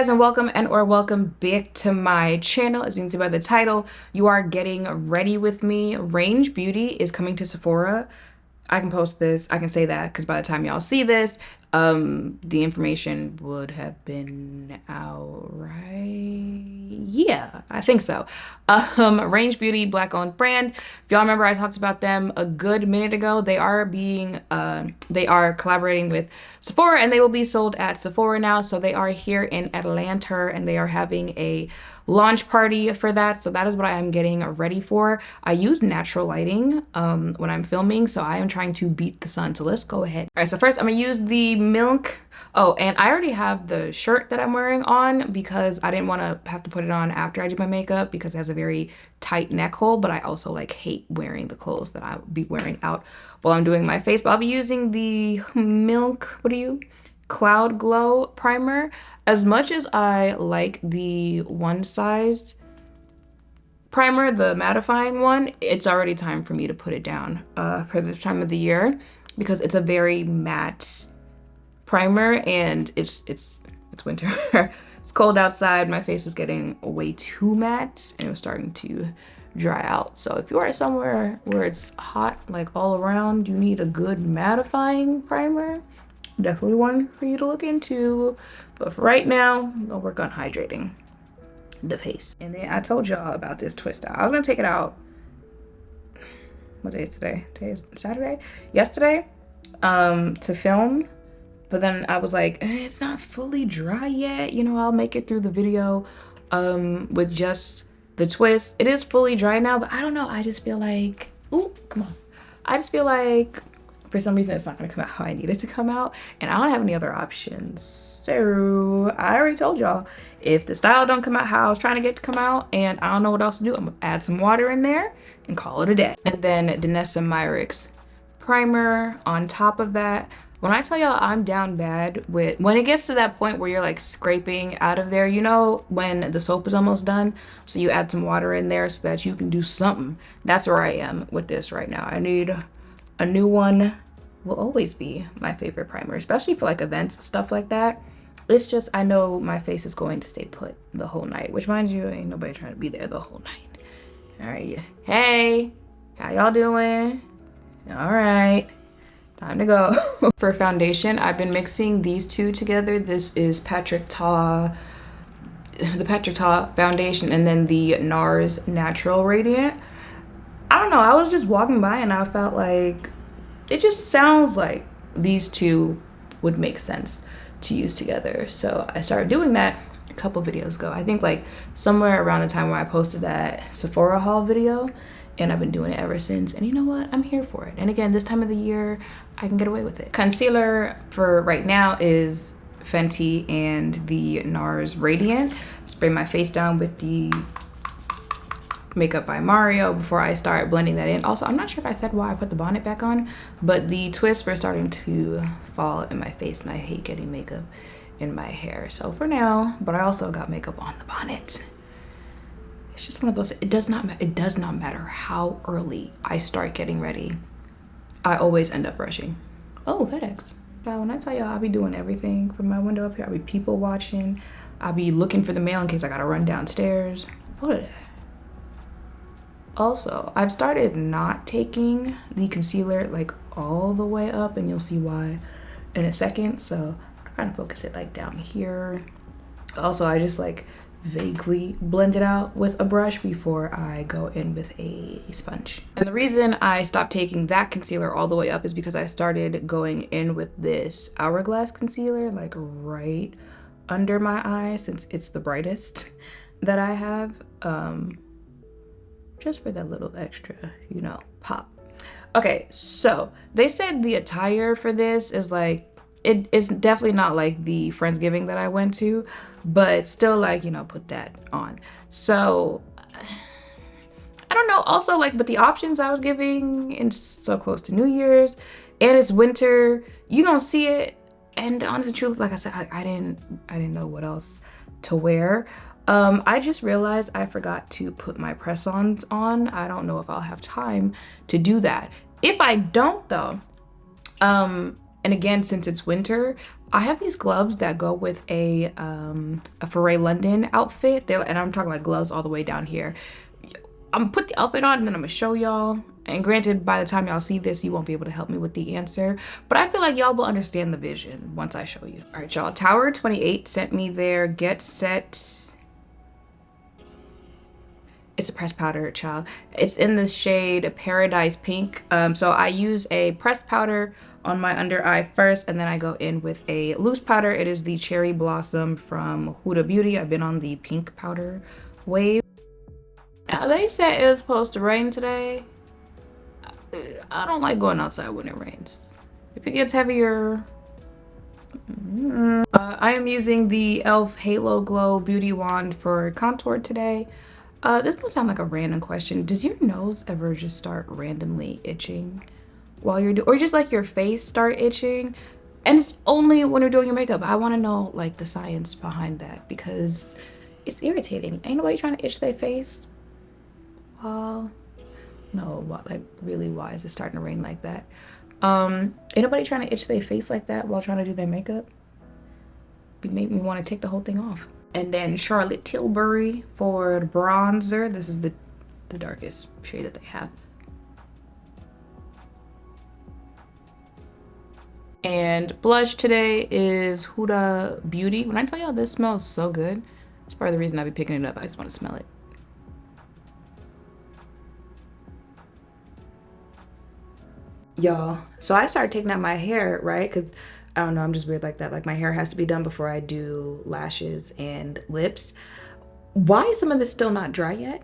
guys, and welcome back to my channel. As you can see by the title, you are getting ready with me. Range Beauty is coming to Sephora. I can post this, I can say that, because by the time y'all see this, the information would have been out, right? Yeah, I think so. Range Beauty, black owned brand. If y'all remember, I talked about them a good minute ago. They are collaborating with Sephora, and they will be sold at Sephora now. So they are here in Atlanta, and they are having a launch party for that. So that is what I am getting ready for. I use natural lighting when I'm filming, so I am trying to beat the sun. So let's go ahead. All right, so first I'm gonna use the Milk. Oh, and I already have the shirt that I'm wearing on because I didn't want to have to put it on after I do my makeup because it has a very tight neck hole, but I also like hate wearing the clothes that I'll be wearing out while I'm doing my face. But I'll be using the Milk, Cloud Glow primer. As much as I like the One Size primer, the mattifying one, it's already time for me to put it down for this time of the year because it's a very matte primer and it's winter. It's cold outside. My face was getting way too matte and it was starting to dry out. So if you are somewhere where it's hot like all around, you need a good mattifying primer, definitely one for you to look into. But for right now, I'm gonna work on hydrating the face. And then I told y'all about this twist out. I was gonna take it out, what day is today? Today is Saturday? Yesterday, to film. But then I was like, it's not fully dry yet. You know, I'll make it through the video with just the twist. It is fully dry now, but I don't know. I just feel like, ooh, come on. I just feel like for some reason it's not gonna come out how I need it to come out. And I don't have any other options. So I already told y'all, if the style don't come out how I was trying to get it to come out and I don't know what else to do, I'm gonna add some water in there and call it a day. And then Danessa Myricks primer on top of that. When I tell y'all I'm down bad with, when it gets to that point where you're like scraping out of there, you know, when the soap is almost done, so you add some water in there so that you can do something. That's where I am with this right now. I need a new one. Will always be my favorite primer, especially for like events, stuff like that. It's just, I know my face is going to stay put the whole night, which mind you, ain't nobody trying to be there the whole night. All right, hey, how y'all doing? All right. Time to go. For foundation, I've been mixing these two together. This is the Patrick Ta foundation and then the NARS Natural Radiant. I don't know, I was just walking by and I felt like it just sounds like these two would make sense to use together. So I started doing that a couple videos ago. I think like somewhere around the time where I posted that Sephora haul video, and I've been doing it ever since. And you know what? I'm here for it. And again, this time of the year, I can get away with it. Concealer for right now is Fenty and the NARS Radiant. Spray my face down with the Makeup by Mario before I start blending that in. Also, I'm not sure if I said why I put the bonnet back on, but the twists were starting to fall in my face and I hate getting makeup in my hair. So for now, but I also got makeup on the bonnet. It's just one of those, it does not matter how early I start getting ready. I always end up rushing. Oh, FedEx. Now, when I tell y'all, I'll be doing everything from my window up here. I'll be people watching. I'll be looking for the mail in case I gotta run downstairs. What? Also, I've started not taking the concealer like all the way up, and you'll see why in a second. So I'm trying to focus it like down here. Also, I just like vaguely blend it out with a brush before I go in with a sponge. And the reason I stopped taking that concealer all the way up is because I started going in with this Hourglass concealer like right under my eye, since it's the brightest that I have, just for that little extra, you know, pop. Okay, so they said the attire for this is like, it is definitely not like the Friendsgiving that I went to, but still like, you know, put that on. So I don't know, also like, but the options I was giving, it's so close to New Year's and it's winter, you gonna see it. And honestly, truth, like I said, I didn't know what else to wear. I just realized I forgot to put my press-ons on. I don't know if I'll have time to do that. If I don't though, And again, since it's winter, I have these gloves that go with a Foray London outfit. And I'm talking like gloves all the way down here. I'm gonna put the outfit on and then I'm gonna show y'all. And granted, by the time y'all see this, you won't be able to help me with the answer. But I feel like y'all will understand the vision once I show you. All right, y'all. Tower 28 sent me their Get Set. It's a pressed powder, child. It's in the shade Paradise Pink. So I use a pressed powder on my under eye first, and then I go in with a loose powder. It is the Cherry Blossom from Huda Beauty. I've been on the pink powder wave. Now, they said it was supposed to rain today. I don't like going outside when it rains. If it gets heavier, I am using the e.l.f. Halo Glow Beauty Wand for contour today. This is gonna sound like a random question. Does your nose ever just start randomly itching while you're or just like your face start itching? And it's only when you're doing your makeup. I want to know like the science behind that because it's irritating. Ain't nobody trying to itch their face. No, like really, why is it starting to rain like that? Ain't nobody trying to itch their face like that while trying to do their makeup. It made me want to take the whole thing off. And then Charlotte Tilbury for the bronzer. This is the darkest shade that they have. And blush today is Huda Beauty. When I tell y'all this smells so good, it's part of the reason I be picking it up. I just want to smell it. Y'all, so I started taking out my hair, right? Because I don't know, I'm just weird like that. Like my hair has to be done before I do lashes and lips. Why is some of this still not dry yet?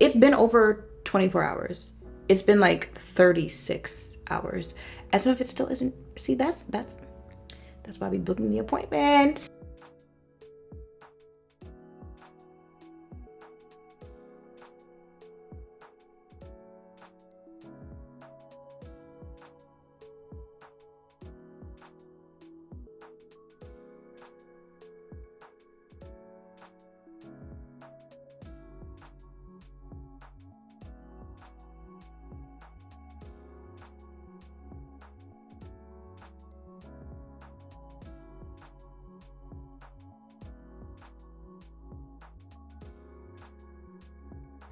It's been over 24 hours. It's been like 36 hours. And some of it still isn't. See, that's why we booking the appointment.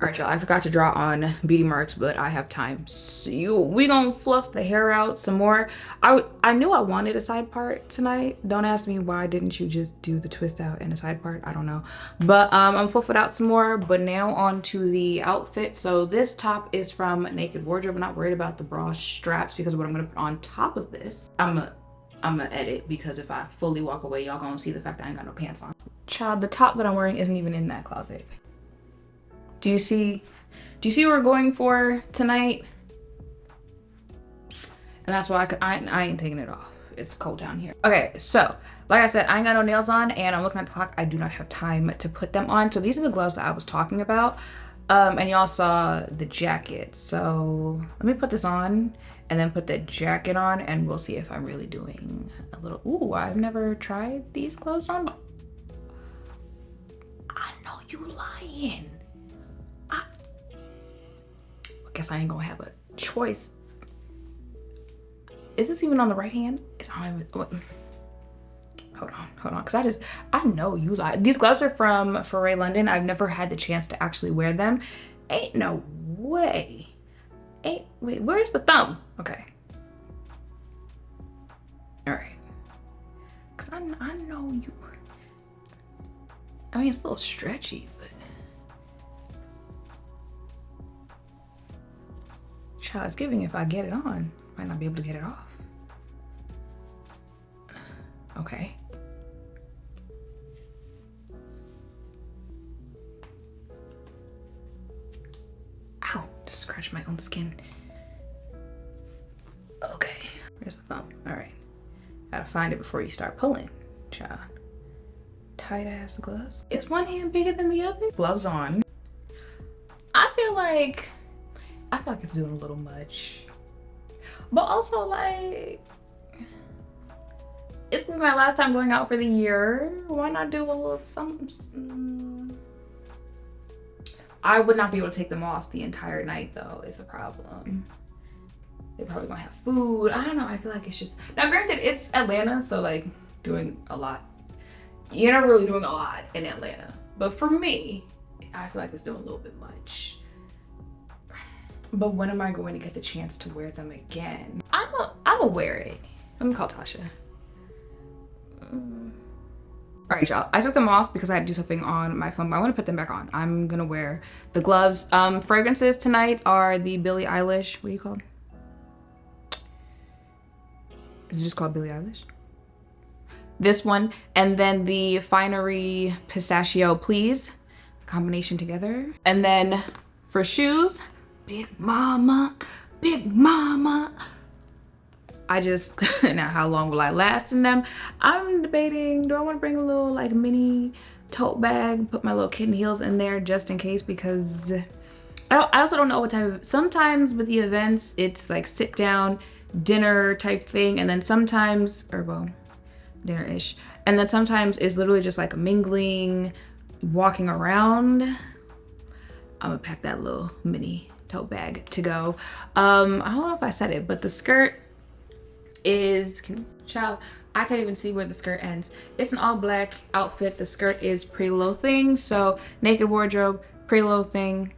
All right, y'all, I forgot to draw on beauty marks, but I have time. So we gonna fluff the hair out some more. I knew I wanted a side part tonight. Don't ask me why didn't you just do the twist out and a side part, I don't know. But I'm fluff it out some more, but now on to the outfit. So this top is from Naked Wardrobe. I'm not worried about the bra straps because what I'm gonna put on top of this, I'm gonna edit because if I fully walk away, y'all gonna see the fact that I ain't got no pants on. Child, the top that I'm wearing isn't even in that closet. Do you see what we're going for tonight? And that's why I ain't taking it off. It's cold down here. Okay, so like I said, I ain't got no nails on and I'm looking at the clock. I do not have time to put them on. So these are the gloves that I was talking about. And y'all saw the jacket. So let me put this on and then put the jacket on and we'll see if I'm really doing a little, ooh, I've never tried these clothes on. I know you lying. Guess I ain't gonna have a choice. Is this even on the right hand? It's on. Hold on, because I know you lie. These gloves are from Foray London. I've never had the chance to actually wear them. Ain't no way. Wait, where's the thumb? Okay. All right. Because I know you. I mean, it's a little stretchy, but. It's giving if I get it on. Might not be able to get it off. Okay. Ow, just scratched my own skin. Okay, here's the thumb. All right, gotta find it before you start pulling, child. Tight ass gloves. Is one hand bigger than the other? Gloves on. I feel like it's doing a little much, but also like it's gonna be my last time going out for the year. Why not do a little something? I would not be able to take them off the entire night though, is the problem. They probably gonna have food. I don't know. I feel like it's just, now granted, it's Atlanta, so like doing a lot. You're not really doing a lot in Atlanta. But for me, I feel like it's doing a little bit much. But when am I going to get the chance to wear them again? I'ma wear it. Let me call Tasha. All right, y'all. I took them off because I had to do something on my phone, but I want to put them back on. I'm gonna wear the gloves. Fragrances tonight are the Billie Eilish. What do you call it? Is it just called Billie Eilish? This one, and then the Finery Pistachio Please. The combination together. And then for shoes, Big Mama, Big Mama. I just, now how long will I last in them? I'm debating, do I want to bring a little like mini tote bag, put my little kitten heels in there just in case, because I also don't know what type of, sometimes with the events, it's like sit down, dinner type thing, and then sometimes, or well, dinner-ish, and then sometimes it's literally just like mingling, walking around. I'm gonna pack that little mini tote bag to go. I don't know if I said it, but the skirt is, child, I can't even see where the skirt ends. It's an all black outfit. The skirt is Pretty Little Thing. So naked wardrobe, Pretty Little Thing,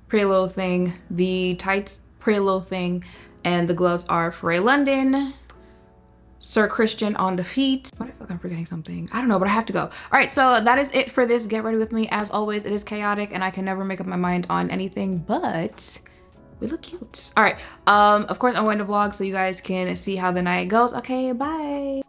Pretty Little Thing. The tights, Pretty Little Thing. And the gloves are Foray London, Sir Christian on the feet. What, I feel like I'm forgetting something. I don't know, but I have to go. All right, so that is it for this Get Ready With Me. As always, it is chaotic and I can never make up my mind on anything, but we look cute. All right, of course I'm going to vlog so you guys can see how the night goes. Okay, bye.